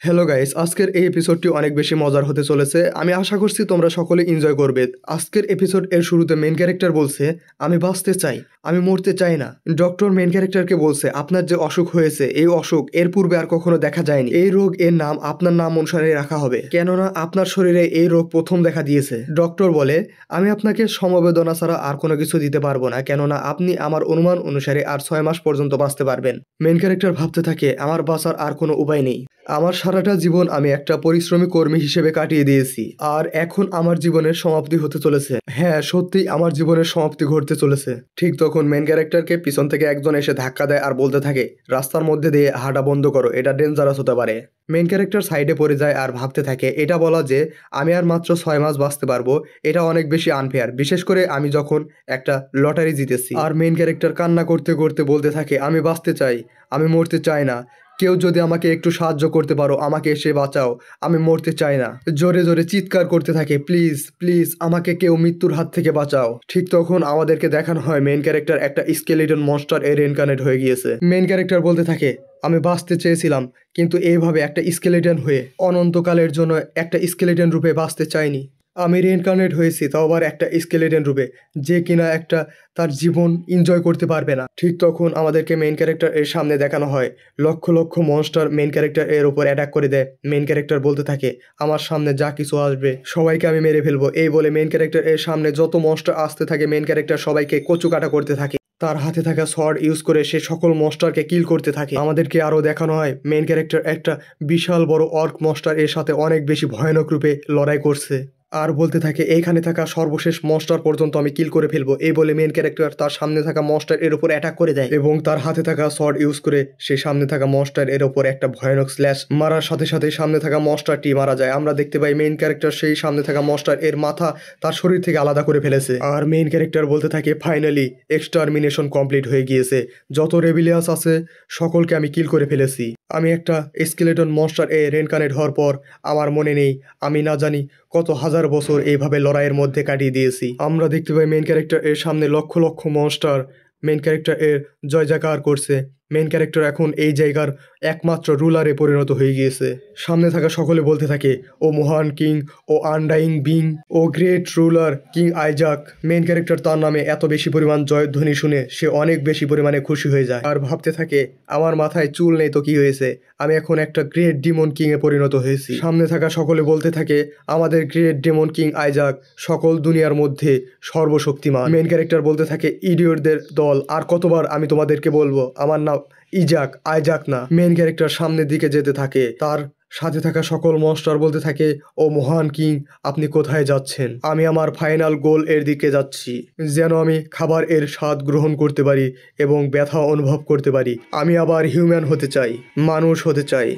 Hello guys, আজকের এই এপিসোডটি অনেক বেশি মজার হতে চলেছে। আমি আশা করছি তোমরা সকলে এনজয় করবে। আজকের এপিসোড এর শুরুতে মেন ক্যারেক্টার বলছে, আমি বাঁচতে চাই, আমি মরতে চাই না। ডক্টর মেন ক্যারেক্টারকে বলছে, আপনার যে অসুখ হয়েছে এই অসুখ এর পূর্বে আর কখনো দেখা যায়নি। এই রোগ এর নাম আপনার নাম অনুসারে রাখা হবে, কেননা আপনার শরীরে এই রোগ প্রথম দেখা দিয়েছে। ডক্টর বলে, আমি আপনাকে সমবেদনা ছাড়া আর কোনো কিছু দিতে পারবো না, কেননা আপনি আমার অনুমান অনুসারে আর 6 মাস পর্যন্ত বাঁচতে পারবেন। মেন ক্যারেক্টার ভাবতে থাকে, আমার বাঁচার আর কোনো উপায় নেই। আমার সারাটা জীবন আমি একটা পরিশ্রমী কর্মী হিসেবে কাটিয়ে দিয়েছি, আর এখন আমার জীবনের সমাপ্তি হতে চলেছে। হ্যাঁ, সত্যিই আমার জীবনের সমাপ্তি ঘটতে চলেছে। ঠিক তখন মেন ক্যারেক্টারকে পিছন থেকে একজন এসে ধাক্কা দেয় আর বলতে থাকে, রাস্তার মধ্যে দিয়ে হাঁটা বন্ধ করো, এটা ডেঞ্জারাস হতে পারে। মেন ক্যারেক্টার সাইডে পড়ে যায় আর ভাবতে থাকে, এটা বলা যে আমি আর মাত্র 6 মাস বাঁচতে পারবো, এটা অনেক বেশি আনফেয়ার, বিশেষ করে আমি যখন একটা লটারি জিতেছি। আর মেন ক্যারেক্টার কান্না করতে করতে বলতে থাকে, আমি বাঁচতে চাই, আমি মরতে চাই না। কেউ যদি আমাকে একটু সাহায্য করতে পারো, আমাকে এসে বাঁচাও, আমি মরতে চাই না। জোরে জোরে চিৎকার করতে থাকে, প্লিজ প্লিজ আমাকে কেউ মৃত্যুর হাত থেকে বাঁচাও। ঠিক তখন আমাদেরকে দেখানো হয় মেন ক্যারেক্টার একটা স্কেলিটন মনস্টার এর রিইনকার্নেট হয়ে গিয়েছে। মেন ক্যারেক্টার বলতে থাকে, আমি বাঁচতে চেয়েছিলাম, কিন্তু এইভাবে একটা স্কেলিটন হয়ে অনন্তকালের জন্য একটা স্কেলিটন রূপে বাঁচতে চাইনি। আমি রিইনকার্নেট হয়েছি, তাও আবার একটা স্কেলেটন রূপে, যে কিনা একটা তার জীবন এনজয় করতে পারবে না। ঠিক তখন আমাদেরকে মেইন ক্যারেক্টার এর সামনে দেখানো হয় lakh lakh monster main character এর উপর অ্যাটাক করে দেয়। মেইন ক্যারেক্টার বলতে থাকে, আমার সামনে যা কিছু আসবে সবাইকে আমি মেরে ফেলবো। এই বলে মেইন ক্যারেক্টার এর সামনে যত মনস্টার আসতে থাকে মেইন ক্যারেক্টার সবাইকে কচুকাটা করতে থাকে। তার হাতে থাকা শর্ট ইউজ করে সে সকল মনস্টারকে কিল করতে থাকে। আমাদেরকে আরও দেখানো হয় মেইন ক্যারেক্টার একটা বিশাল বড় অর্ক মনস্টার এর সাথে অনেক বেশি ভয়ানক রূপে লড়াই করছে, আর বলতে থাকে, এইখানে থাকা সর্বশেষ মনস্টার পর্যন্ত আমি কিল করে ফেলবো। এই বলে মেন ক্যারেক্টার তার সামনে থাকা মনস্টার এর উপর অ্যাটাক করে দেয় এবং তার হাতে থাকা শর্ট ইউজ করে সে সামনে থাকা মনস্টার এর উপর একটা ভয়ানক স্ল্যাশ মারার সাথে সাথে সামনে থাকা মনস্টারটি মারা যায়। আমরা দেখতে পাই মেইন ক্যারেক্টার সেই সামনে থাকা মনস্টার এর মাথা তার শরীর থেকে আলাদা করে ফেলেছে। আর মেইন ক্যারেক্টার বলতে থাকে, ফাইনালি এক্সটারমিনেশন কমপ্লিট হয়ে গিয়েছে, যত রেবিলিয়াস আছে সকলকে আমি কিল করে ফেলেছি। আমি একটা স্কেলেটন মনস্টার এ রিইনকার্নেট হওয়ার পর আমার মনে নেই আমি না জানি কত হাজার বছর এইভাবে লড়াইয়ের মধ্যে কাটিয়ে দিয়েছি। আমরা দেখতে পাই মেইন ক্যারেক্টার এর সামনে lakh lakh monster main character এর জয় জয়কার করছে। মেইন ক্যারেক্টার এখন এই জায়গার একমাত্র রুলারে পরিণত হয়ে গিয়েছে। সামনে থাকা সকলে বলতে থাকে, ও মহান কিং, ও আনডাইং বিং, ও great ruler king Isaac. Main character তার নামে এত বেশি পরিমাণ জয়ধ্বনি শুনে সে অনেক বেশি পরিমাণে খুশি হয়ে যায় আর ভাবতে থাকে, আমার মাথায় চুল নেই তো কি হয়েছে, আমি এখন একটা গ্রেট ডিমন কিং এ পরিণত হয়েছি। সামনে থাকা সকলে বলতে থাকে, আমাদের গ্রেট ডেমন কিং আইজাক সকল দুনিয়ার মধ্যে সর্বশক্তিমান। মেইন ক্যারেক্টার বলতে থাকে, ইডিয়টদের দল, আর কতবার আমি তোমাদেরকে বলবো আমার নাম ইজাক, আইজাক না। মেইন ক্যারেক্টার সামনের দিকে যেতে থাকে, তার সাথে থাকা সকল মনস্টার বলতে থাকে, ও মহান কিং আপনি কোথায় যাচ্ছেন? আমি আমার ফাইনাল গোল এর দিকে যাচ্ছি, যেন আমি খাবার এর স্বাদ গ্রহণ করতে পারি এবং ব্যথা অনুভব করতে পারি। আমি আবার হিউম্যান হতে চাই, মানুষ হতে চাই।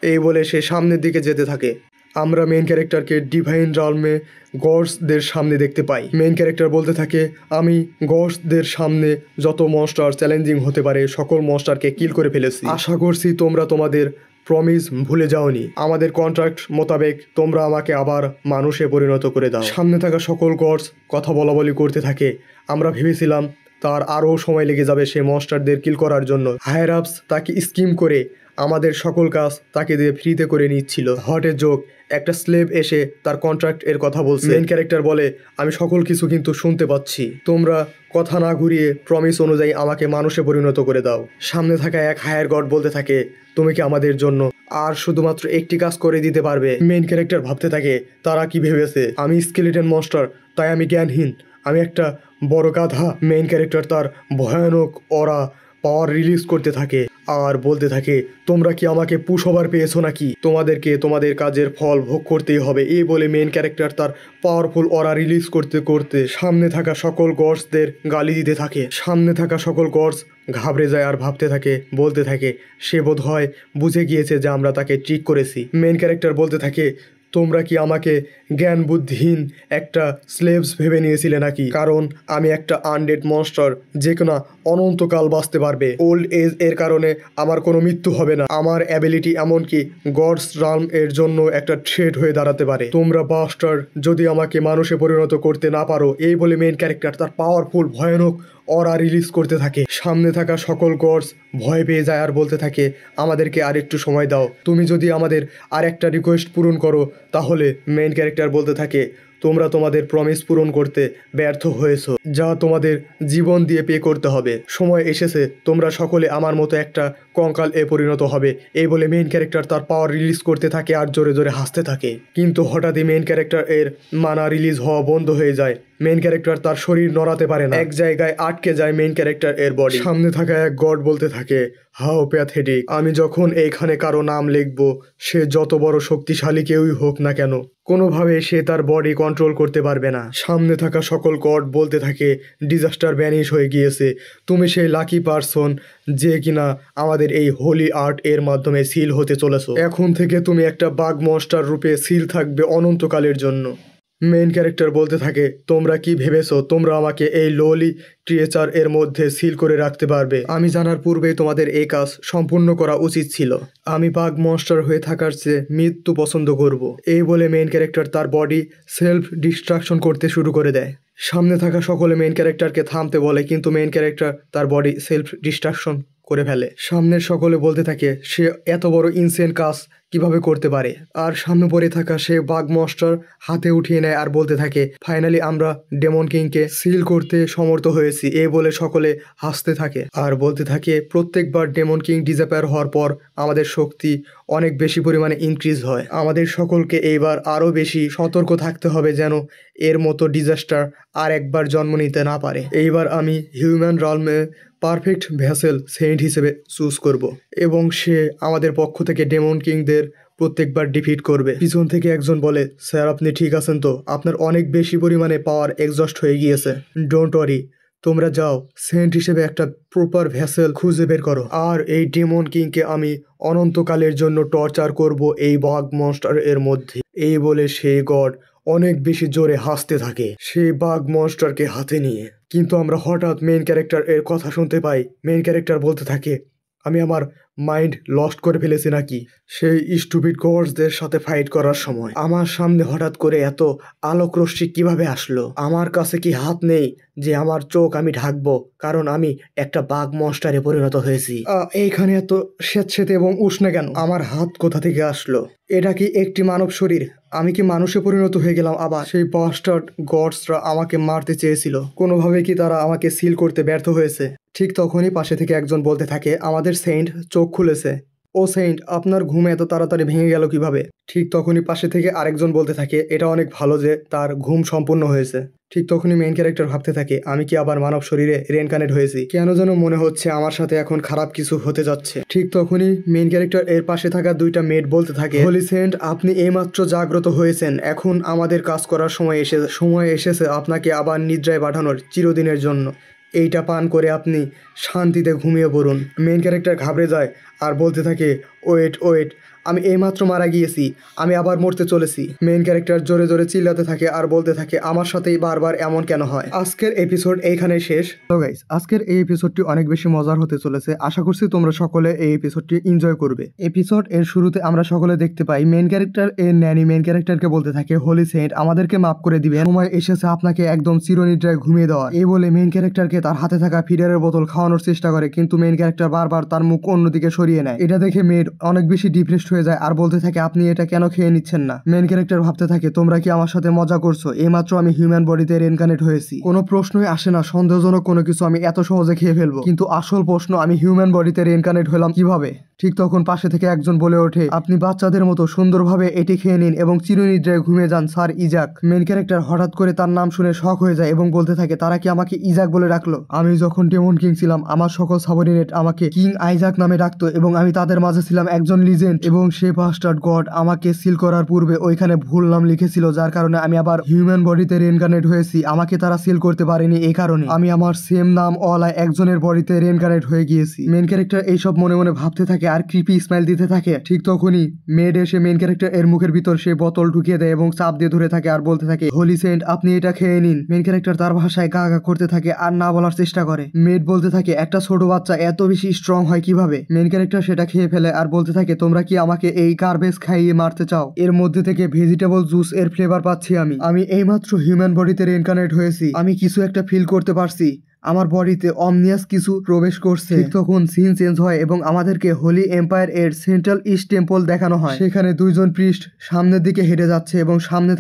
এই বলে সে সামনের দিকে যেতে থাকে। আমরা মেইন ক্যারেক্টারকে ডিভাইন রালমে গডসদের সামনে দেখতে পাই। মেইন ক্যারেক্টার বলতে থাকে, আমি গডসদের সামনে যত মনস্টার চ্যালেঞ্জিং হতে পারে সকল মনস্টারকে কিল করে ফেলেছি। আশা করছি তোমরা তোমাদের প্রমিস ভুলে যাওনি, আমাদের কন্ট্রাক্ট মোতাবেক তোমরা আমাকে আবার মানুষে পরিণত করে দাও। সামনে থাকা সকল গডস কথা বলা বলি করতে থাকে। আমরা ভেবেছিলাম তার আরও সময় লেগে যাবে সে মনস্টারদের কিল করার জন্য। হায়ার আপস তাকে স্কিম করে আমাদের সকল কাজ তাকে দিয়ে ফ্রিতে করে নিচ্ছিল। হট এ জোক, একটা স্লেভ এসে তার কন্ট্রাক্ট এর কথা বলছে। মেইন ক্যারেক্টার বলে, আমি সকল কিছু কিন্তু শুনতে পাচ্ছি, তোমরা কথা না ঘুরিয়ে প্রমিস অনুযায়ী আমাকে মানুষে পরিণত করে দাও। সামনে থাকা এক হায়ার গড বলতে থাকে, তুমি কি আমাদের জন্য আর শুধুমাত্র একটি কাজ করে দিতে পারবে? মেইন ক্যারেক্টার ভাবতে থাকে, তারা কি ভেবেছে আমি স্কেলিটন মনস্টার, তাই আমি জ্ঞানহীন, আমি একটা বড় গাধা। মেইন ক্যারেক্টার তার ভয়ানক অরা পাওয়ার রিলিজ করতে থাকে আর বলতে থাকে, তোমরা কি আমাকে পুশ ওভার পেয়েছো নাকি? তোমাদেরকে তোমাদের কাজের ফল ভোগ করতেই হবে। এই বলে মেইন ক্যারেক্টার তার পাওয়ারফুল অরা রিলিজ করতে করতে সামনে থাকা সকল গডসদের গালি দিতে থাকে। সামনে থাকা সকল গডস ঘাবড়ে যায় আর ভাবতে থাকে, বলতে থাকে, সে বোধ হয় বুঝে গিয়েছে যে আমরা তাকে ট্রিক করেছি। মেইন ক্যারেক্টার বলতে থাকে, তোমরা কি আমাকে জ্ঞান বুদ্ধিহীন একটা স্লেভস ভেবে নিয়েছিলে নাকি? কারণ আমি একটা আনডেড মনস্টার যে কিনা অনন্তকাল বাঁচতে পারবে। ওল্ড এজ এর কারণে আমার কোনো মৃত্যু হবে না। আমার অ্যাবিলিটি এমনকি গডস রালম এর জন্য একটা থ্রেট হয়ে দাঁড়াতে পারে। তোমরা বাস্টার যদি আমাকে মানুষে পরিণত করতে না পারো। এই বলে মেইন ক্যারেক্টার তার পাওয়ারফুল ভয়ানক অরা রিলিজ করতে থাকে। সামনে থাকা সকল গডস ভয় পেয়ে যায় আর বলতে থাকে, আমাদেরকে আর একটু সময় দাও, তুমি যদি আমাদের আর একটা রিকোয়েস্ট পূরণ করো তাহলে। মেইন ক্যারেক্টার বলতে থাকে, তোমরা তোমাদের প্রমিস পূরণ করতে ব্যর্থ হয়েছো, যা তোমাদের জীবন দিয়ে পে করতে হবে। সময় এসেছে তোমরা সকলে আমার মতো একটা কঙ্কাল এ পরিণত হবে। এই বলে মেইন ক্যারেক্টার তার পাওয়ার রিলিজ করতে থাকে আর জোরে জোরে হাসতে থাকে। কিন্তু হঠাৎই মেইন ক্যারেক্টার এর মানা রিলিজ হওয়া বন্ধ হয়ে যায়। মেইন ক্যারেক্টার তার শরীর নড়াতে পারে না, এক জায়গায় আটকে যায় মেইন ক্যারেক্টার এর বডি। সামনে থাকা এক গড বলতে থাকে, হাউ প্যাথেটিক, আমি যখন এইখানে কারো নাম লিখব, সে যত বড় শক্তিশালী কেউই হোক না কেন, কোনোভাবে সে তার বডি কন্ট্রোল করতে পারবে না। সামনে থাকা সকল গড বলতে থাকে, ডিজাস্টার ব্যানিশ হয়ে গিয়েছে, তুমি সেই লাকি পারসন যে কিনা আমাদের এই হোলি আর্ট এর মাধ্যমে সিল হতে চলেছো। এখন থেকে তুমি একটা বাঘ মনস্টার রূপে সিল থাকবে অনন্তকালের জন্য। মেইন ক্যারেক্টার বলতে থাকে, তোমরা কি ভেবেছো তোমরা আমাকে এই লোলি ক্রিয়েচার এর মধ্যে সিল করে রাখতে পারবে? আমি জানার পূর্বেই তোমাদের এই কাজ সম্পূর্ণ করা উচিত ছিল। আমি বাঘ মনস্টার হয়ে থাকার চেয়ে মৃত্যু পছন্দ করব। এই বলে মেইন ক্যারেক্টার তার বডি সেলফ ডিস্ট্রাকশন করতে শুরু করে দেয়। সামনে থাকা সকলে মেইন ক্যারেক্টারকে থামতে বলে, কিন্তু মেইন ক্যারেক্টার তার বডি সেলফ ডিস্ট্রাকশন করে ফেলে। সামনের সকলে বলতে থাকে, সে এত বড় ইনসেন কাজ কিভাবে করতে পারে। আর সামনে পড়ে থাকা সে বাঘ মনস্টার হাতে উঠিয়ে নেয় আর বলতে থাকে, ফাইনালি আমরা ডেমন কিংকে সিল করতে সমর্থ হয়েছি। এ বলে সকলে হাসতে থাকে আর বলতে থাকে, প্রত্যেকবার ডেমন কিং ডিসঅ্যাপিয়ার হওয়ার পর আমাদের শক্তি অনেক বেশি পরিমাণে ইনক্রিজ হয়। আমাদের সকলকে এইবার আরও বেশি সতর্ক থাকতে হবে যেন এর মতো ডিজাস্টার আর একবার জন্ম নিতে না পারে। এইবার আমি হিউম্যান রালমে পারফেক্ট ভ্যাসেল সেন্ট হিসেবে চুজ করব এবং সে আমাদের পক্ষ থেকে ডেমন কিংদের প্রত্যেকবার ডিফিট করবে। পিছন থেকে একজন বলে, স্যার আপনি ঠিক আছেন তো? আপনার অনেক বেশি পরিমাণে পাওয়ার এক্সস্ট হয়ে গিয়েছে। ডোন্ট ওয়ারি, তোমরা যাও সেন্ট হিসেবে একটা প্রপার ভ্যাসেল খুঁজে বের করো, আর এই ডেমন কিংকে আমি অনন্তকালের জন্য টর্চার করব এই বাঘ মনস্টার এর মধ্যে। এই বলে সেই গড অনেক বেশি জোরে হাসতে থাকে সেই বাঘ মনস্টারকে হাতে নিয়ে। কিন্তু আমরা হঠাৎ মেইন ক্যারেক্টার এর কথা শুনতে পাই। মেইন ক্যারেক্টার বলতে থাকে, আমি আমার মাইন্ড লস্ট করে ফেলেছি নাকি? সেই স্টুপিড গডসদের সাথে ফাইট করার সময় আমার সামনে হঠাৎ করে এত আলোক রশ্মি কিভাবে আসলো? আমার কাছে কি হাত নেই যে আমার চোখ আমি ঢাকবো, কারণ আমি একটা বাঘ মনস্টারে পরিণত হয়েছি? এইখানে এত স্যাঁতসেঁতে এবং উষ্ণ কেন? আমার হাত কোথা থেকে আসলো? এটা কি একটি মানব শরীর? আমি কি মানুষে পরিণত হয়ে গেলাম আবার? সেই বাস্টার্ড গডসরা আমাকে মারতে চেয়েছিল, কোনোভাবে কি তারা আমাকে সিল করতে ব্যর্থ হয়েছে? ঠিক তখনই পাশে থেকে একজন বলতে থাকে, আমাদের সেন্ট চোখ খুলেছে। ও সেন্ট, আপনার ঘুম এত তাড়াতাড়ি ভেঙে গেল কিভাবে? ঠিক তখনই পাশে থেকে আরেকজন বলতে থাকে, এটা অনেক ভালো যে তার ঘুম সম্পূর্ণ হয়েছে। ঠিক তখনই মেইন ক্যারেক্টার ভাবতে থাকে, আমি কি আবার মানব শরীরে রিইনকার্নেট হয়েছি? কেন যেন মনে হচ্ছে আমার সাথে এখন খারাপ কিছু হতে যাচ্ছে। ঠিক তখনই মেইন ক্যারেক্টার এর পাশে থাকা দুইটা মেড বলতে থাকে, হোলি সেন্ট আপনি এইমাত্র জাগ্রত হয়েছেন, এখন আমাদের কাজ করার সময় এসেছে আপনাকে আবার নিদ্রায় পাঠানোর চিরদিনের জন্য। এইটা পান করে আপনি শান্তিতে ঘুমিয়ে পড়ুন। মেইন ক্যারেক্টার ঘাবড়ে যায় আর বলতে থাকে, ওয়েট, আমি এইমাত্র মারা গিয়েছি, আমি আবার মরতে চলেছি। মেইন ক্যারেক্টার জোরে জোরে চিল্লাতে থাকে আর বলতে থাকে, আমার সাথেই বারবার এমন কেন হয়? আজকের এপিসোড এইখানে শেষ। তো গাইস, আজকের এই এপিসোডটি অনেক বেশি মজার হতে চলেছে। আশা করছি তোমরা সকলে এই এপিসোডটি এনজয় করবে। এপিসোড এর শুরুতে আমরা সকলে দেখতে পাই মেইন ক্যারেক্টার এর ন্যানি মেইন ক্যারেক্টারকে বলতে থাকে, হোলি সেন্ট আমাদেরকে মাফ করে দিবেন, সময় এসেছে আপনাকে একদম চিরনিদ্রায় ঘুমিয়ে দেওয়া। এই বলে মেইন ক্যারেক্টারকে তার হাতে থাকা ফিডারের বোতল খাওয়ানোর চেষ্টা করে, কিন্তু মেইন ক্যারেক্টার বারবার তার মুখ অন্যদিকে সরিয়ে নেয়। এটা দেখে মেড অনেক বেশি ডিপ্রেসড হয়ে যায় আর বলতে থাকে, আপনি এটা কেন খেয়ে নিচ্ছেন না? মেইন ক্যারেক্টার ভাবতে থাকে, তোমরা কি আমার সাথে মজা করছো? এইমাত্র আমি হিউম্যান বডিতে রিইনকার্নেট হয়েছি, কোনো প্রশ্নই আসে না সন্দেহজনক কোনো কিছু আমি এত সহজে খেয়ে ফেলবো। কিন্তু আসল প্রশ্ন, আমি হিউম্যান বডিতে রিইনকার্নেট হলাম কিভাবে? ঠিক তখন পাশে থেকে একজন বলে ওঠে, আপনি বাচ্চাদের মতো সুন্দরভাবে এটি খেয়ে নিন এবং চিরনিদ্রায় ঘুমিয়ে যান স্যার ইজাক। মেইন ক্যারেক্টার হঠাৎ করে তার নাম শুনে শক হয়ে যায় এবং বলতে থাকে, তারা কি আমাকে ইজাক বলে ডাকলো? আমি যখন ডেমন কিং ছিলাম আমার সকল সাবঅর্ডিনেট আমাকে কিং আইজাক নামে ডাকতো এবং আমি তাদের মাঝে ছিলাম একজন লিজেন্ড, এবং সে বাস্টার্ড গড আমাকে সিল করার পূর্বে ওইখানে ভুল নাম লিখেছিল, যার কারণে আমি আবার হিউম্যান বডিতে রিইনকার্নেট হয়েছি। আমাকে তারা সিল করতে পারেনি, এই কারণে আমি আমার সেম নাম ওয়ালা একজনের বডিতে রিইনকার্নেট হয়ে গিয়েছি। মেইন ক্যারেক্টার এইসব মনে মনে ভাবতে থাকে আর ক্রিপি স্মাইল দিতে থাকে। ঠিক তখনই মেড এসে মেইন ক্যারেক্টার এর মুখের ভিতর সে বোতল ঢুকিয়ে দেয় এবং চাপ দিয়ে ধরে থাকে আর বলতে থাকে, হোলি সেন্ট আপনি এটা খেয়ে নিন। মেইন ক্যারেক্টার তার ভাষায় গা গা করতে থাকে আর না বলার চেষ্টা করে। মেড বলতে থাকে, একটা ছোট বাচ্চা এত বেশি স্ট্রং হয় কিভাবে? মেইন ক্যারেক্টার সেটা খেয়ে ফেলে আর বলতে থাকে, তোমরা কি আমাকে এই গার্বেজ খাইয়ে মারতে চাও? এর মধ্যে থেকে ভেজিটেবল জুস এর ফ্লেভার পাচ্ছি আমি এইমাত্র হিউম্যান বডিতে রিইনকার্নেট হয়েছি, আমি কিছু একটা ফিল করতে পারছি। আমার বডিতে অমনিয়াস কিছু প্রবেশ করছে। ঠিক তখন সিন চেঞ্জ হয় এবং আমাদেরকে হোলি এম্পায়ার এর সেন্ট্রাল ইস্ট টেম্পল দেখানো হয়। সেখানে দুইজন প্রিস্ট সামনের দিকে হেঁটে যাচ্ছে এবং সামনে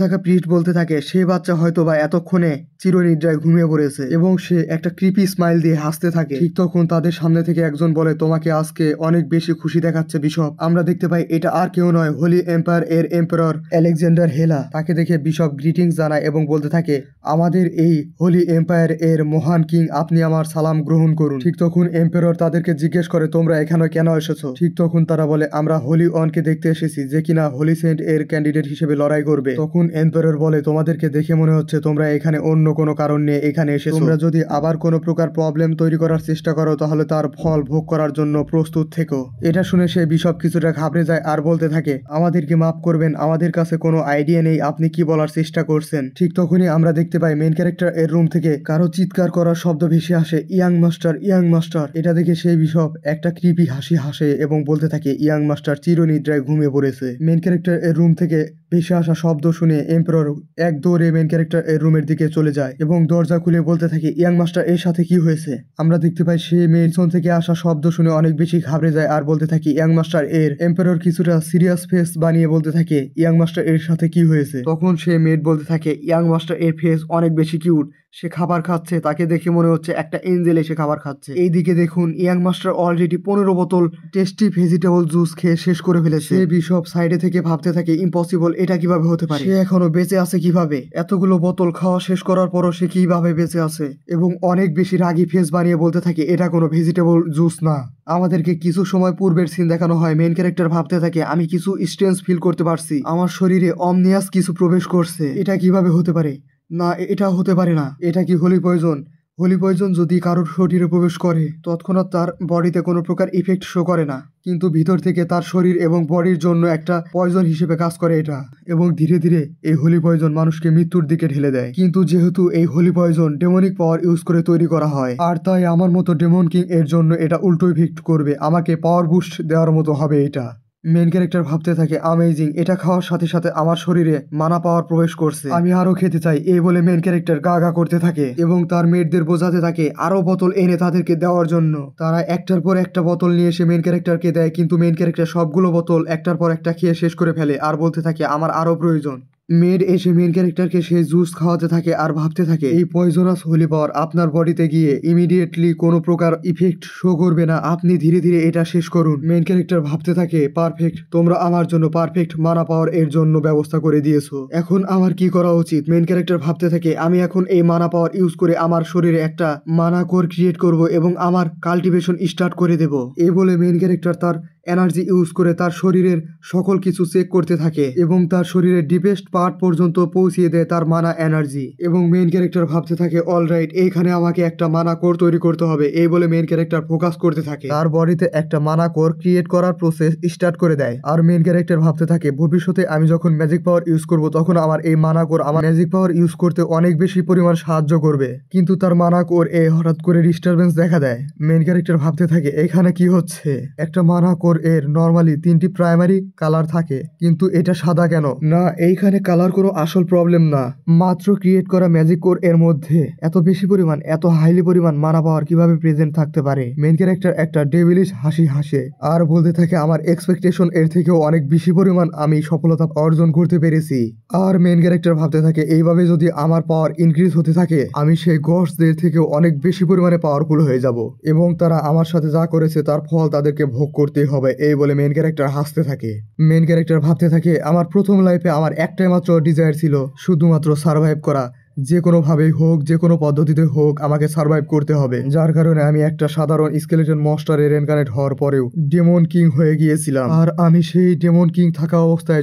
থাকা প্রিস্ট বলতে থাকে সে বাচ্চা হয়তো বা এতক্ষণে চিরনিদ্রায় ঘুমিয়ে পড়েছে এবং সে একটা ক্রিপি স্মাইল দিয়ে হাসতে থাকে। ঠিক তখন তাদের সামনে থেকে একজন বলে, তোমাকে আজকে অনেক বেশি খুশি দেখাচ্ছে বিশপ। আমরা দেখতে পাই এটা আর কেউ নয়, হোলি এম্পায়ার এর এম্পারর আলেকজান্ডার হেলা। তাকে দেখে বিশপ গ্রিটিংস জানায় এবং বলতে থাকে, আমাদের এই হোলি এম্পায়ার এর মহান কিং, আপনি আমার সালাম গ্রহণ করুন। ঠিক তখন এম্পারর তাদেরকে জিজ্ঞেস করে, তোমরা এখানে কেন এসেছো? ঠিক তখন তারা বলে, আমরা হোলি ওয়ানকে দেখতে এসেছি, যে কিনা হোলি সেন্ট এর ক্যান্ডিডেট হিসেবে লড়াই করবে। তখন এম্পারর বলে, তোমাদেরকে দেখে মনে হচ্ছে তোমরা এখানে অন্য কোনো কারণ নিয়ে এখানে এসেছো। তোমরা যদি আবার কোনো প্রকার প্রবলেম তৈরি করার চেষ্টা করো তাহলে তার ফল ভোগ করার জন্য প্রস্তুত থেকো। এটা শুনে সে বিশপ কিছুটা ঘাবড়ে যায় আর বলতে থাকে, আমাদেরকে মাফ করবেন, আমাদের কাছে কোনো আইডিয়া নেই আপনি কি বলার চেষ্টা করছেন। ঠিক তখনই আমরা দেখতে পাই মেইন ক্যারেক্টার এর রুম থেকে কারো চিৎকার করার শব্দ ভেসে আসে, ইয়াং মাস্টার, ইয়াং মাস্টার। এটা দেখে সেই বিশপ একটা ক্রিপি হাসি হাসে এবং বলতে থাকে, ইয়াং মাস্টার চিরনিদ্রায় ঘুমিয়ে পড়েছে। মেইন ক্যারেক্টার এর রুম থেকে ভেসে আসা শব্দ শুনে এম্পারর এক দৌড়ে মেইন ক্যারেক্টার এর রুমের দিকে চলে যায় এবং দরজা খুলে বলতে থাকে, ইয়াং মাস্টার এর সাথে কি হয়েছে? আমরা দেখতে পাই সে মেইলসন থেকে আসা শব্দ শুনে অনেক বেশি ঘাবড়ে যায় আর বলতে থাকে, ইয়াং মাস্টার এর এম্পারর কিছুটা সিরিয়াস ফেস বানিয়ে বলতে থাকে, ইয়াং মাস্টার এর সাথে কি হয়েছে? তখন সে মেড বলতে থাকে, ইয়াং মাস্টার এর ফেস অনেক বেশি কিউট, সে খাবার খাচ্ছে, তাকে দেখে মনে হচ্ছে একটা এঞ্জেল এসে খাবার খাচ্ছে। এইদিকে দেখুন ইয়াং মাস্টার অলরেডি 15 বোতল টেস্টি ভেজিটেবল জুস খেয়ে শেষ করে ফেলেছে। সে বিশপ সাইডে থেকে ভাবতে থাকে, ইম্পসিবল, এটা কিভাবে হতে পারে? সে এখনো বেঁচে আছে কিভাবে? এতগুলো বোতল খাওয়া শেষ করার পরও সে কিভাবে বেঁচে আছে? এবং অনেক বেশি রাগী ফেস বানিয়ে বলতে থাকে, এটা কোনো ভেজিটেবল জুস না। আমাদেরকে কিছু সময় পূর্বের সিন দেখানো হয়। মেইন ক্যারেক্টার ভাবতে থাকে, আমি কিছু স্ট্রেঞ্জ ফিল করতে পারছি, আমার শরীরে অমনিয়াস কিছু প্রবেশ করছে, এটা কিভাবে হতে পারে? না, এটা হতে পারে না। এটা কি হোলি পয়জন? হোলি পয়জন যদি কারোর শরীরে প্রবেশ করে তৎক্ষণাৎ তার বডিতে কোনো প্রকার ইফেক্ট শো করে না, কিন্তু ভিতর থেকে তার শরীর এবং বডির জন্য একটা পয়জন হিসেবে কাজ করে এটা, এবং ধীরে ধীরে এই হোলি পয়জন মানুষকে মৃত্যুর দিকে ঠেলে দেয়। কিন্তু যেহেতু এই holy poison demonic power use করে তৈরি করা হয়, আর তাই আমার মতো ডেমন কিং এর জন্য এটা উল্টো ইফেক্ট করবে, আমাকে পাওয়ার বুস্ট দেওয়ার মতো হবে এটা। মেন ক্যারেক্টার ভাবতে থাকে, অ্যামেজিং, এটা খাওয়ার সাথে সাথে আমার শরীরে মানা পাওয়ার প্রবেশ করছে, আমি আরো খেতে চাই। এই বলে মেন ক্যারেক্টার গা গা করতে থাকে এবং তার মেয়েদের বোঝাতে থাকে আরো বোতল এনে তাদেরকে দেওয়ার জন্য। তারা একটার পর একটা বোতল নিয়ে এসে মেন ক্যারেক্টারকে দেয়, কিন্তু মেন ক্যারেক্টার সবগুলো বোতল একটার পর একটা খেয়ে শেষ করে ফেলে আর বলতে থাকে, আমার আরো প্রয়োজন। মেড এসে মেন ক্যারেক্টারকে সেই জুস খাওয়াতে থাকে আর ভাবতে থাকে, এই পয়জনাস হোলি পাওয়ার আপনার বডিতে গিয়ে ইমিডিয়েটলি কোনো প্রকার ইফেক্ট শো করবে না, আপনি ধীরে ধীরে এটা শেষ করুন। মেন ক্যারেক্টার ভাবতে থাকে, পারফেক্ট, তোমরা আমার জন্য পারফেক্ট মানা পাওয়ার এর জন্য ব্যবস্থা করে দিয়েছো, এখন আমার কি করা উচিত? মেন ক্যারেক্টার ভাবতে থাকে, আমি এখন এই মানা পাওয়ার ইউজ করে আমার শরীরে একটা মানা কোর ক্রিয়েট করব এবং আমার কাল্টিভেশন স্টার্ট করে দেব। এই বলে মেন ক্যারেক্টার তার এনার্জি ইউজ করে তার শরীরের সকল কিছু চেক করতে থাকে এবং তার শরীরের ডিপেস্ট পার্ট পর্যন্ত পৌঁছিয়ে দেয় তার মানা এনার্জি। এবং মেইন ক্যারেক্টার ভাবতে থাকে, অলরাইট, এইখানে আমাকে একটা মানা কোর তৈরি করতে হবে। এই বলে মেইন ক্যারেক্টার ফোকাস করতে থাকে, তার বডিতে একটা মানা কোর ক্রিয়েট করার প্রসেস স্টার্ট করে দেয়। আর মেইন ক্যারেক্টার ভাবতে থাকে, ভবিষ্যতে আমি যখন ম্যাজিক পাওয়ার ইউজ করব তখন আমার এই মানা কোর আমার ম্যাজিক পাওয়ার ইউজ করতে অনেক বেশি পরিমাণ সাহায্য করবে। কিন্তু তার মানা কোর এ হঠাৎ করে ডিস্টারবেন্স দেখা দেয়। মেইন ক্যারেক্টার ভাবতে থাকে, এখানে কি হচ্ছে? একটা মানা কোর এর নরমালি 3টি প্রাইমারি কালার থাকে, কিন্তু এটা সাদা কেন? না, এইখানে কালার কোনো আসল প্রবলেম না, মাত্র ক্রিয়েট করা ম্যাজিক কোর এর মধ্যে এত বেশি পরিমাণ, এত হাইলি পরিমাণ মানা পাওয়ার কিভাবে প্রেজেন্ট থাকতে পারে? মেইন ক্যারেক্টার একটা ডেভিলিশ হাসি হাসে আর বলতে থাকে, আমার এক্সপেকটেশন এর থেকেও অনেক বেশি পরিমাণ আমি সফলতা অর্জন করতে পেরেছি। আর মেইন ক্যারেক্টার ভাবতে থাকে, এইভাবে যদি আমার পাওয়ার ইনক্রিজ হতে থাকে আমি সেই গডসদের থেকেও অনেক বেশি পরিমাণে পাওয়ারফুল হয়ে যাব এবং তারা আমার সাথে যা করেছে তার ফল তাদেরকে ভোগ করতেই হবে। এই বলে মেইন ক্যারেক্টার হাসতে থাকে। মেইন ক্যারেক্টার ভাবতে থাকে, আমার প্রথম লাইফে আমার একটাই মাত্র ডিজায়ার ছিল, শুধুমাত্র সার্ভাইভ করা, যে কোনোভাবেই হোক, যে কোনো পদ্ধতিতে হোক আমাকে সার্ভাইভ করতে হবে। যার কারণে আমি একটা সাধারণ স্কেলেটন মনস্টারে রেনকারেট হওয়ার পরেও ডেমন কিং হয়ে গিয়েছিলাম। আর আমি সেই ডেমন কিং থাকা অবস্থায়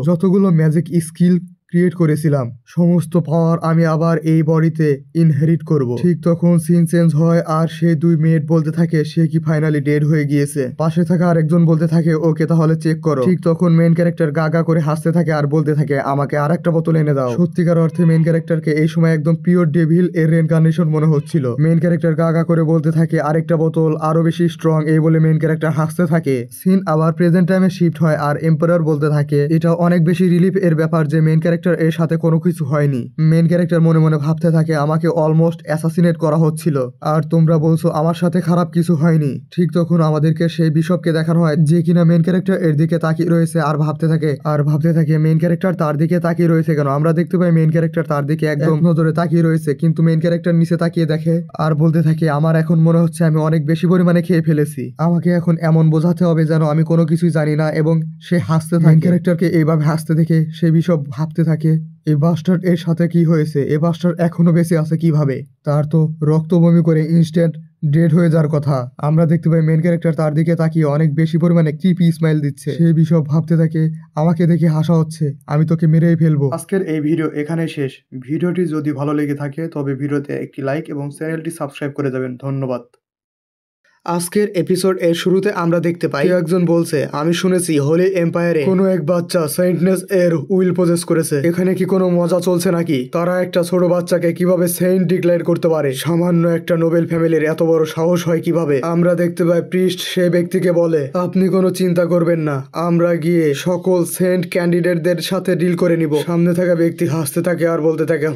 যতগুলো ম্যাজিক স্কিল ক্রিয়েট করেছিলাম সমস্ত পাওয়ার আমি আবার এই বডিতে ইনহেরিট করব। ঠিক তখন সিন চেঞ্জ হয় আর সেই দুই মেট বলতে থাকে সে কি ফাইনালি ডেড হয়ে গিয়েছে। পাশে থাকা আরেকজন বলতে থাকে, ওকে তাহলে চেক করো। ঠিক তখন মেন ক্যারেক্টার গা গা করে হাসতে থাকে আর বলতে থাকে, আমাকে আরেকটা বোতল এনে দাও। সত্যিকার অর্থে মেন ক্যারেক্টারকে এই সময় একদম পিওর ডেভিল এর রেনকার্নেশন মনে হচ্ছিল। মেন ক্যারেক্টার গা গা করে বলতে থাকে, আরেকটা বোতল আরো বেশি স্ট্রং। এই বলে মেন ক্যারেক্টার হাসতে থাকে। সিন আবার প্রেজেন্ট টাইমে শিফট হয় আর এম্পারার বলতে থাকে, এটা অনেক বেশি রিলিফ এর ব্যাপার যে মেন ক্যারেক্টার ক্যারেক্টার এর সাথে কোনো কিছু হয়নি। মেন ক্যারেক্টার মনে মনে ভাবতে থাকে আমাকে অলমোস্ট অ্যাসাসিনেট করা হচ্ছিল, আর তোমরা বলছো আমার সাথে খারাপ কিছু হয়নি। ঠিক তখন আমাদেরকে সেই বিশপকে দেখানো হয় যে কিনা মেন ক্যারেক্টার এর দিকে তাকিয়ে রয়েছে আর ভাবতে থাকে মেন ক্যারেক্টার তার দিকে তাকিয়ে রয়েছে কেন। আমরা দেখতে পাই মেন ক্যারেক্টার তার দিকে একদম নজরে তাকিয়ে রয়েছে, কিন্তু মেন ক্যারেক্টার নিচে তাকিয়ে দেখে আর বলতে থাকে আমার এখন মনে হচ্ছে আমি অনেক বেশি পরিমাণে খেয়ে ফেলেছি, আমাকে এখন এমন বোঝাতে হবে যেন আমি কোনো কিছুই জানি না। এবং সে হাসতে থাকে। মেন ক্যারেক্টারকে এইভাবে হাসতে দেখে সে বিশপ ভাবতে থাকে এই বাস্টার্ড এর সাথে কি হয়েছে, এই বাস্টার্ড এখনো বেঁচে আছে কিভাবে, তার তো রক্ত বমি করে ইনস্ট্যান্ট ডেড হয়ে যাওয়ার কথা। আমরা দেখতে পাই মেন ক্যারেক্টার তার দিকে তাকিয়ে অনেক বেশি পরিমাণে ক্রিপি স্মাইল দিচ্ছে। সেই বিশপ ভাবতে থাকে আমাকে দেখে হাসা হচ্ছে, আমি তোকে মেরেই ফেলবো। আজকের এই ভিডিও এখানে শেষ। ভিডিওটি যদি ভালো লেগে থাকে তবে ভিডিওতে একটি লাইক এবং চ্যানেলটি সাবস্ক্রাইব করে যাবেন। ধন্যবাদ। আজকের এপিসোড এর শুরুতে আমরা দেখতে পাই কেউ একজন বলছে আমি শুনেছি হোলি এম্পায়ারে কোনো এক বাচ্চা সেন্টনেস এর উইল পজেস করেছে। এখানে কি কোনো মজা চলছে নাকি? তারা একটা ছোট বাচ্চাকে কিভাবে সেন্ট ডিক্লেয়ার করতে পারে? সামান্য একটা নোবেল ফ্যামিলির এত বড় সাহস হয় কিভাবে? আমরা দেখতে পাই প্রিস্ট সে ব্যক্তিকে বলে আপনি কোনো চিন্তা করবেন না, আমরা গিয়ে সকল সেন্ট ক্যান্ডিডেটদের সাথে ডিল করে নিব। সামনে থাকা ব্যক্তি হাসতে থাকে আর বলতে থাকে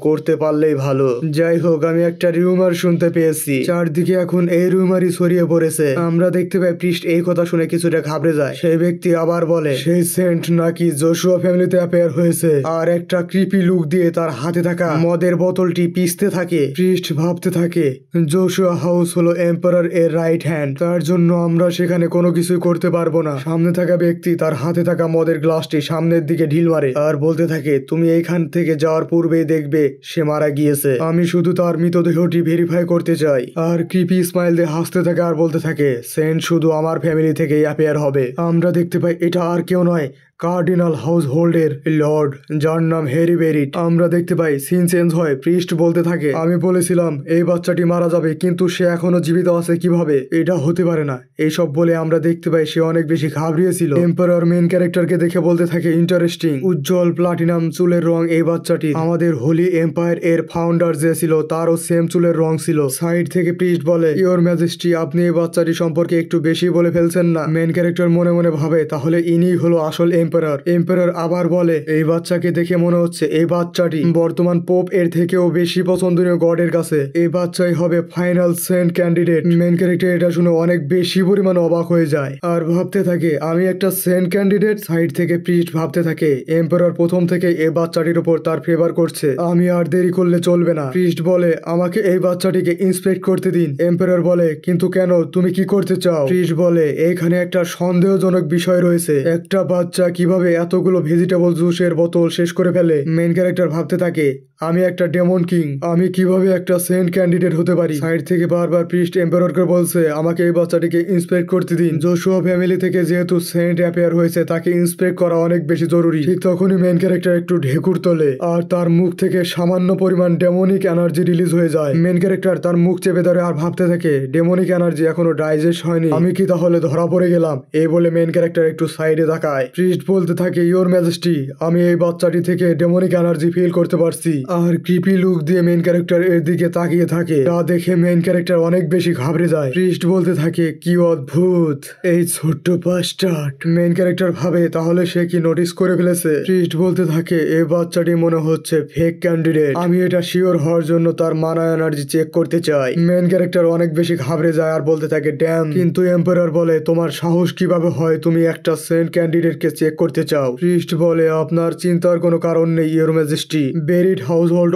করতে পারলেই ভালো। যাই হোক, আমি একটা রিউমার শুনতে পেয়েছি, চারদিকে এখন এই রিউমারই ছড়িয়ে পড়েছে। আমরা দেখতে পাই প্রিস্ট এই কথা শুনে কিছুটা ঘাবড়ে যায়। সেই ব্যক্তি আবার বলে সেই সেন্ট নাকি জোশুয়া ফ্যামিলিতে অ্যাপেয়ার হয়েছে, আর একটা ক্রিপি লুক দিয়ে তার হাতে থাকা মদের বোতলটি পিষতে থাকে। প্রিস্ট ভাবতে থাকে জোশুয়া হাউস হলো এম্পারার এর রাইট হ্যান্ড, তার জন্য আমরা সেখানে কোনো কিছুই করতে পারবো না। সামনে থাকা ব্যক্তি তার হাতে থাকা মদের গ্লাসটি সামনের দিকে ঢিল মারে আর বলতে থাকে তুমি এইখান থেকে যাওয়ার পূর্বেই দেখবে সে মারা গিয়েছে, আমি শুধু তার মৃতদেহটি ভেরিফাই করতে চাই। আর ক্রিপি স্মাইল দিয়ে হাসতে থাকে আর বলতে থাকে সেন্ট শুধু আমার ফ্যামিলি থেকেই অ্যাপিয়ার হবে। আমরা দেখতে পাই এটা আর কেউ নয়, কার্ডিনাল হাউস হোল্ডের লর্ড, যার নাম হ্যারি বেরিট। আমরা দেখতে পাই সিন চেঞ্জ হয়। প্রিস্ট বলতে থাকে আমি বলেছিলাম এই বাচ্চাটি মারা যাবে, কিন্তু সে এখনো জীবিত আছে কিভাবে? এটা হতে পারে না। এইসব বলে আমরা দেখতে পাই সে অনেক বেশি ঘাবড়িয়েছিল। এম্পারার মেন ক্যারেক্টারকে দেখে বলতে থাকে ইন্টারেস্টিং, উজ্জ্বল প্লাটিনাম চুলের রং এই বাচ্চাটি। আমাদের হোলি এম্পায়ার এর ফাউন্ডার যে ছিল তারও সেম চুলের রং ছিল। সাইড থেকে প্রিস্ট বলে ইওর ম্যাজেস্টি, আপনি এই বাচ্চাটি সম্পর্কে একটু বেশি বলে ফেলছেন না? মেন ক্যারেক্টার মনে মনে ভাবে তাহলে ইনি হলো আসল এম্পারার। এম্পারার আবার বলে এই বাচ্চাকে দেখে মনে হচ্ছে এই বাচ্চাটি বর্তমান পোপ এর থেকেও বেশি পছন্দনীয় গডের কাছে। এই বাচ্চাই হবে final saint candidate. Main character এটা শুনে অনেক বেশি পরিমাণে অবাক হয়ে যায় আর ভাবতে থাকে আমি একটা সেন্ট ক্যান্ডিডেট। সাইড থেকে প্রিস্ট ভাবতে থাকে এম্পারার প্রথম থেকে এই বাচ্চাটির উপর তার ফেভার করছে, আমি আর দেরি করলে চলবে না। প্রিস্ট বলে আমাকে এই বাচ্চাটিকে ইন্সপেক্ট করতে দিন। এম্পারার বলে কিন্তু কেন, তুমি কি করতে চাও? প্রিস্ট বলে এইখানে একটা সন্দেহজনক বিষয় রয়েছে, একটা বাচ্চা কিভাবে এতগুলো ভেজিটেবল জুসের বোতল শেষ করে ফেলে? মেন ক্যারেক্টার ভাবতে থাকে আমি একটা ডেমন কিং, আমি কিভাবে একটা সেন্ট ক্যান্ডিডেট হতে পারি? সাইড থেকে বারবার প্রিস্ট এম্পারারকে বলছে আমাকে এই বাচ্চাটিকে ইন্সপেক্ট করতে দিন। জোশুয়া ফ্যামিলি থেকে যেহেতু সেন্ট অ্যাপিয়ার হয়েছে তাকে ইন্সপেক্ট করা অনেক বেশি জরুরি। ঠিক তখনই মেন ক্যারেক্টার একটু ঢেকুর তোলে আর তার মুখ থেকে সামান্য পরিমাণ ডেমনিক এনার্জি রিলিজ হয়ে যায়। মেন ক্যারেক্টার তার মুখ চেপে ধরে আর ভাবতে থাকে ডেমনিক এনার্জি এখনো ডাইজেস্ট হয়নি, আমি কি তাহলে ধরা পড়ে গেলাম? এই বলে মেন ক্যারেক্টার একটু সাইডে তাকায়। প্রিস্ট বলতে থাকে ইওর ম্যাজেস্টি, আমি এই বাচ্চাটি থেকে ডেমনিক এনার্জি ফিল করতে পারছি। আর ক্রিপি লুক দিয়ে মেন ক্যারেক্টার এর দিকে তাকিয়ে থাকে, তা দেখে মেন ক্যারেক্টার অনেক বেশি ঘাবড়ে যায়। প্রিস্ট বলতে থাকে কি অদ্ভুত এই ছোট্ট বাস্টার্ড। মেন ক্যারেক্টার ভাবে তাহলে সে কি নোটিস করে ফেলেছে? প্রিস্ট বলতে থাকে এই বাচ্চাটি মনে হচ্ছে ফেক ক্যান্ডিডেট, আমি এটা শিওর হওয়ার জন্য তার মানা এনার্জি চেক করতে চাই। মেন ক্যারেক্টার অনেক বেশি ঘাবড়ে যায় আর বলতে থাকে ড্যাম, কিন্তু এম্পারার বলে তোমার সাহস কিভাবে হয় তুমি একটা সেন্ট ক্যান্ডিডেটকে চেক করতে চাও? প্রিস্ট বলে আপনার চিন্তার কোনো কারণ নেই your majesty, Berit household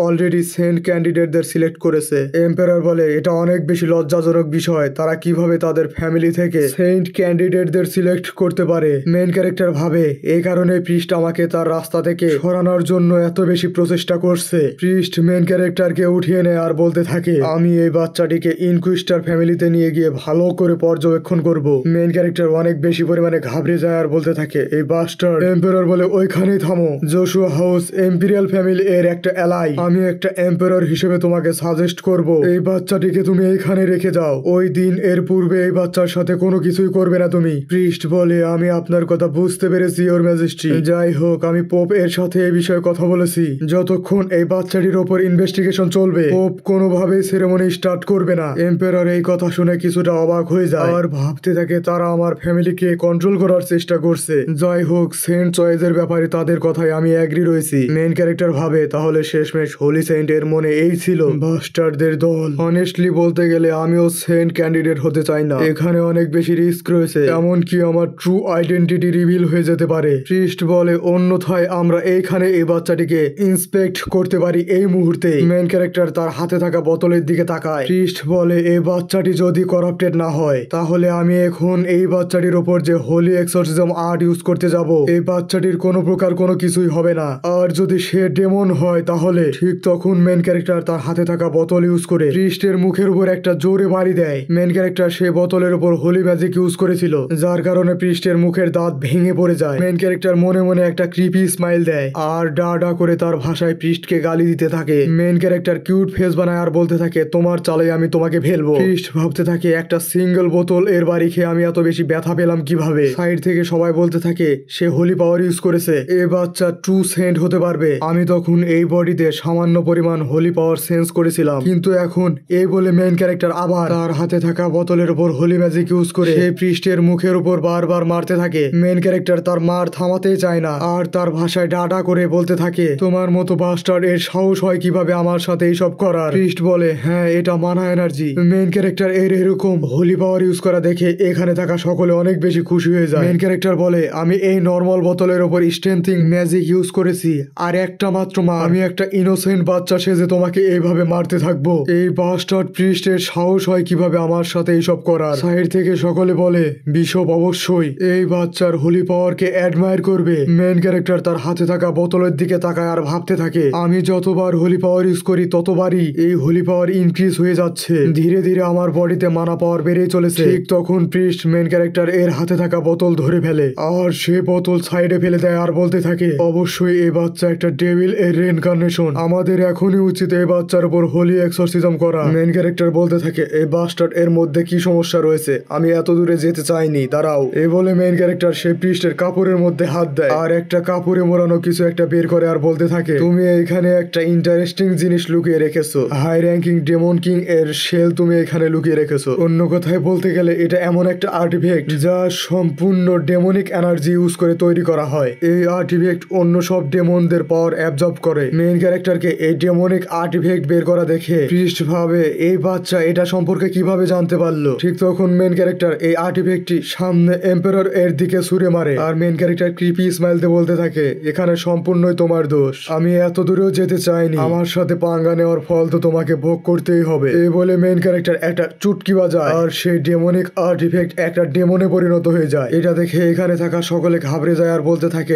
already sent ক্যান্ডিডেটদের সিলেক্ট করেছে। এম্পারার বলে এটা অনেক বেশি লজ্জাজনক বিষয়, তারা কিভাবে তাদের ফ্যামিলি থেকে সেন্ট ক্যান্ডিডেটদের সিলেক্ট করতে পারে? মেন ক্যারেক্টার ভাবে এই কারণে প্রিস্ট আমাকে তার রাস্তা থেকে সরানোর জন্য এত বেশি প্রচেষ্টা করছে। প্রিস্ট মেন ক্যারেক্টারকে উঠিয়ে নেয় আর বলতে থাকে আমি এই বাচ্চাটিকে ইনকুইস্টার ফ্যামিলিতে নিয়ে গিয়ে ভালো করে পর্যবেক্ষণ করব। মেন ক্যারেক্টার অনেক বেশি পরিমাণে ঘাবড়ে যায় আর বলতে থাকে এই বাস্টার্ড। এম্পারার বলে ওইখানেই থামো, জোশুয়া হাউস ইম্পেরিয়াল ফ্যামিলি এর একটা এলাই, আমি একটা এম্পারার হিসেবে তোমাকে সাজেস্ট করব এই বাচ্চাটিকে তুমি এইখানে রেখে যাও, ওই দিন এর পূর্বে এই বাচ্চার সাথে কোনো কিছুই করবে না তুমি। প্রিস্ট বলে আমি আপনার কথা বুঝতে পেরেছি ইওর ম্যাজেস্টি, যাই হোক আমি পোপ এর সাথে এই বিষয়ে কথা বলেছি, যতক্ষণ এই বাচ্চাটির ওপর ইনভেস্টিগেশন চলবে পোপ কোনোভাবেই সেরেমনি স্টার্ট করবে না। এম্পারার এই কথা শুনে কিছুটা অবাক হয়ে যায় আর ভাবতে থাকে তারা আমার ফ্যামিলিকে কন্ট্রোল কন্ট্রোল করার চেষ্টা করছে। যাই হোক, সেন্ট চয়েসের ব্যাপারে তাদের কথায় আমি এগ্রি রয়েছি। মেন ক্যারেক্টার ভাবে তাহলে শেষমেশ হোলি সেন্ট এর মনে এই ছিল বাস্টারদের দল। অনেস্টলি বলতে গেলে আমিও সেন্ট ক্যান্ডিডেট হতে চাই না, এখানে অনেক বেশি রিস্ক রয়েছে, এমনকি আমার ট্রু আইডেন্টিটি রিভিল হয়ে যেতে পারে। প্রিস্ট বলে অন্যথায় আমরা এইখানে এই বাচ্চাটিকে ইন্সপেক্ট করতে পারি এই মুহূর্তে। মেন ক্যারেক্টার তার হাতে থাকা বোতলের দিকে তাকায়। প্রিস্ট বলে এই বাচ্চাটি যদি করাপ্টেড না হয় তাহলে আমি এখন এই বাচ্চাটির ওপর যে হোলি এক্সোরসিজম আর্ট ইউজ করতে যাব, এই বাচ্চাটির কোনো প্রকার কোনো কিছুই হবে না। আর যদি সে ডেমন হয় তাহলে ঠিক তখন মেন ক্যারেক্টার তার হাতে থাকা বোতল ইউজ করে প্রিস্টের মুখের উপর একটা জোরে বাড়ি দেয়। মেন ক্যারেক্টার সে বোতলের উপর হোলি ম্যাজিক ইউজ করেছিল, যার কারণে প্রিস্টের মুখের দাঁত ভেঙে পড়ে যায়। মেন ক্যারেক্টার মনে মনে একটা ক্রিপি স্মাইল দেয় আর ডা ডা করে তার ভাষায় প্রিস্টকে গালি দিতে থাকে। মেন ক্যারেক্টার কিউট ফেস বানায় আর বলতে থাকে তোমার চালে আমি তোমাকে ফেলবো। প্রিস্ট ভাবতে থাকে একটা সিঙ্গেল বোতল এর বাড়ি খেয়ে আমি এত বেশি ব্যথা পেলাম কিভাবে। সাইড থেকে সবাই বলতে থাকে সে হোলি পাওয়ার ইউজ করেছে, এ বাচ্চা ট্রু সেন্ট হতে পারবে। আমি তখন এই বডিতে সামান্য পরিমাণ হোলি পাওয়ার সেন্স করেছিলাম, কিন্তু এখন এই বলে মেন ক্যারেক্টার আবার তার হাতে থাকা বোতলের উপর হোলি ম্যাজিক ইউজ করে সেই প্রিস্টের মুখের উপর বারবার মারতে থাকে। মেন ক্যারেক্টার তার মার থামাতেই চায় না আর তার ভাষায় ডাডা করে বলতে থাকে তোমার মতো বাস্টার্ড এর সাহস হয় কিভাবে আমার সাথে এইসব করার। প্রিস্ট বলে হ্যাঁ এটা মানা এনার্জি। মেন ক্যারেক্টার এরকম হোলি পাওয়ার ইউজ করা দেখে এখানে থাকা সকলে অনেক বেশি খুশি হয়ে যায়। মেন ক্যারেক্টার বলে আমি এই নর্মাল বোতলের উপর স্ট্রেংথিং ম্যাজিক ইউজ করেছি আর একটা মাত্র আমি একটা ইনোসেন্ট বাচ্চা সেজে তোমাকে এইভাবে মারতে থাকবো। এই বাস্টার্ড প্রিস্টের সাহস হয় কিভাবে আমার সাথে এইসব করার। সাইড থেকে সকলে বলে বিশপ অবশ্যই এই বাচ্চার হোলি পাওয়ারকে অ্যাডমায়ার করবে। মেন ক্যারেক্টার তার হাতে থাকা বোতলের দিকে তাকায় আর ভাবতে থাকে আমি যতবার হোলি পাওয়ার ইউজ করি ততবারই এই হোলি পাওয়ার ইনক্রিজ হয়ে যাচ্ছে, ধীরে ধীরে আমার বডিতে মানা পাওয়ার বেড়েই চলেছে। ঠিক তখন প্রিস্ট মেন ক্যারেক্টার এর হাতে থাকা বোতল ধরে ফেলে আর সে বোতল সাইডে ফেলে দেয় আর বলতে থাকে অবশ্যই এই বাচ্চা একটা ডেভিল এর রিইনকার্নেশন, আমাদের এখনই উচিত এই বাচ্চার উপর হোলি এক্সোরসিজম করা। মেন ক্যারেক্টার বলতে থাকে এই বাস্টার্ড এর মধ্যে কি সমস্যা রয়েছে, আমি এত দূরে যেতে চাইনি, দাঁড়াও। এই বলে মেন ক্যারেক্টার সে প্রিস্টের কাপড়ের মধ্যে হাত দেয় আর একটা কাপড়ে মোড়ানো কিছু একটা বের করে আর বলতে থাকে তুমি এখানে একটা ইন্টারেস্টিং জিনিস লুকিয়ে রেখেছো, হাই র্যাঙ্কিং ডেমন কিং এর শেল তুমি এখানে লুকিয়ে রেখেছো। অন্য কথায় বলতে গেলে এটা এমন একটা আর্টিফ্যাক্ট যা সম্পূর্ণ ডেমনিক এনার্জি ইউজ করে তৈরি করা হয়। এই আর্টিফ্যাক্ট অন্য সব ডেমনদের পাওয়ার অ্যাবজর্ব করে। মেন ক্যারেক্টারকে এই ডেমনিক আর্টিফ্যাক্ট বের করা দেখে প্রিস্ট ভাবে এই বাচ্চা এটা সম্পর্কে কিভাবে জানতে পারলো। ঠিক তখন মেন ক্যারেক্টার এই আর্টিফ্যাক্টটি সামনে এম্পারার এর দিকে ছুঁড়ে মারে আর মেন ক্যারেক্টার ক্রিপি স্মাইলতে বলতে থাকে এখানে সম্পূর্ণই তোমার দোষ, আমি এত দূরেও যেতে চাইনি, আমার সাথে পাঙ্গা নেওয়ার ফল তো তোমাকে ভোগ করতেই হবে। এই বলে মেন ক্যারেক্টার একটা চুটকি বাজায় আর সেই ডেমনিক আর্টিফ্যাক্ট একটা ডেমনে পরিণত হয়ে যায়। এটা দেখে এখানে থাকা সকলে ঘাবড়ে যায় আর বলতে থাকে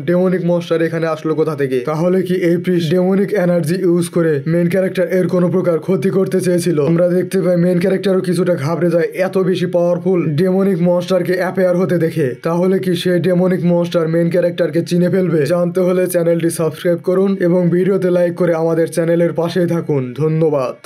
ডেমনিক মনস্টার এখানে আসলো কোথা থেকে। তাহলে কি এই প্রিস্ট ডেমনিক এনার্জি ইউজ করে মেন ক্যারেক্টার এর কোনো প্রকার ক্ষতি করতে চেয়েছিল। আমরা দেখতে পাই মেন ক্যারেক্টারও কিছুটা ঘাবড়ে যায় এত বেশি পাওয়ারফুল ডেমনিক মনস্টারকে অ্যাপেয়ার হতে দেখে। তাহলে কি সেই ডেমনিক মনস্টার মেন ক্যারেক্টারকে চিনে ফেলবে? জানতে হলে চ্যানেলটি সাবস্ক্রাইব করুন এবং ভিডিওতে লাইক করে আমাদের চ্যানেলের পাশেই থাকুন। ধন্যবাদ।